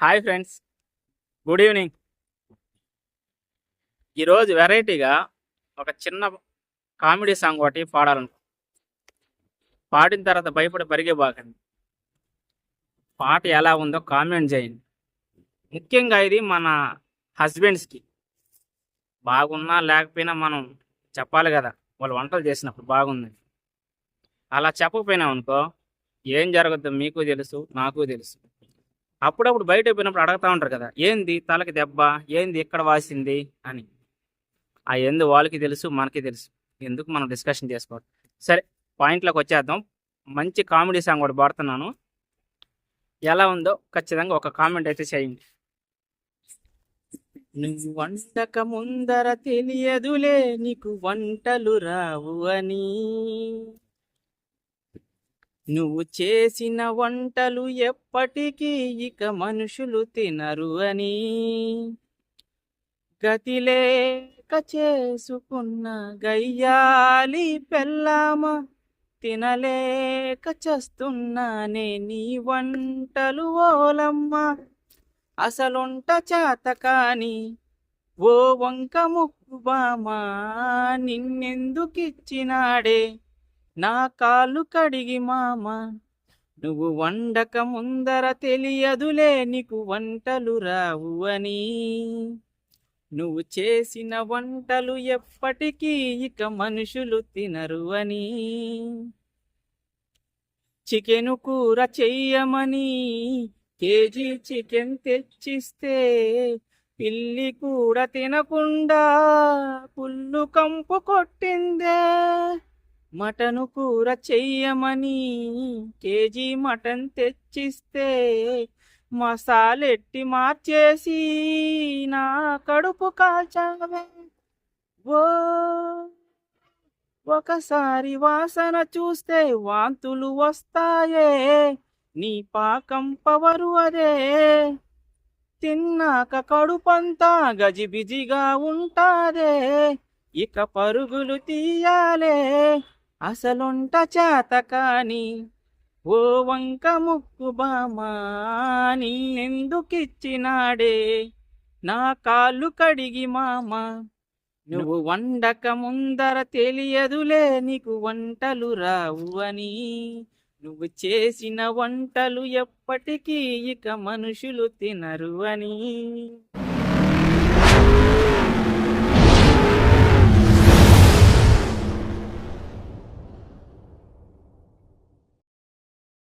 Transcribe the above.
Hi friends, good evening. ఈరోజు వెరైటీగా ఒక చిన్న కామెడీ సాంగ్ ఒకటి పాడాలను. పాడిన తర్వాత భయపడి పరిగెబాకండి. పాట ఎలా ఉందో కామెంట్ చేయండి. ముఖ్యంగా ఇది మన హస్బెండ్స్కి బాగున్నా లేకపోయినా మనం చెప్పాలి కదా, వాళ్ళు వంటలు చేసినప్పుడు బాగుంది. అలా చెప్పకపోయినాం అనుకో ఏం జరగద్దు మీకు తెలుసు, నాకు తెలుసు. అప్పుడప్పుడు బయట పోయినప్పుడు అడుగుతూ ఉంటారు కదా, ఏంది తలకి దెబ్బ, ఏంది ఇక్కడ వాసింది అని. ఆ ఎందు వాళ్ళకి తెలుసు, మనకి తెలుసు. ఎందుకు మనం డిస్కషన్ చేసుకోవాలి. సరే, పాయింట్లోకి వచ్చేద్దాం. మంచి కామెడీ సాంగ్ కూడా పాడుతున్నాను. ఎలా ఉందో ఖచ్చితంగా ఒక కామెంట్ అయితే చేయండి. నువ్వు వంటక ముందర తెలియదులే నీకు వంటలు రావు అని, నువ్వు చేసిన వంటలు ఎప్పటికీ ఇక మనుషులు తినరు అని, గతిలేక చేసుకున్న గయ్యాలి పెళ్ళామ, తినలేక చస్తున్నానే నీ వంటలు ఓలమ్మ. అసలుంట చేత కాని ఓ వంక ముక్కు బామా, నిన్నెందుకిచ్చినాడే నా కాళ్ళు కడిగి మామ. నువ్వు వండక ముందర తెలియదులే నీకు వంటలు రావు అని, నువ్వు చేసిన వంటలు ఎప్పటికీ ఇక మనుషులు తినరు అని. చికెను కూర చెయ్యమని కేజీ చికెన్ తెచ్చిస్తే పిల్లి కూడా తినకుండా పుల్లు కంపు కొట్టిందే. మటను కూర చెయ్యమని కేజీ మటన్ తెచ్చిస్తే మసాలెట్టి మార్చేసి నా కడుపు కాల్చావే. ఓ ఒకసారి వాసన చూస్తే వాంతులు వస్తాయే, నీ పాకం పవరు అదే. తిన్నాక కడుపంతా గజిబిజిగా ఉంటాదే, ఇక పరుగులు తీయాలే. అసలుంట చేత కాని ఓ వంక ముక్కు బామా, నిన్నెందుకిచ్చినాడే నా కాళ్ళు కడిగి మామ. నువ్వు వండక ముందర తెలియదులే నీకు వంటలు రావు అని, నువ్వు చేసిన వంటలు ఎప్పటికీ ఇక మనుషులు తినరు అని.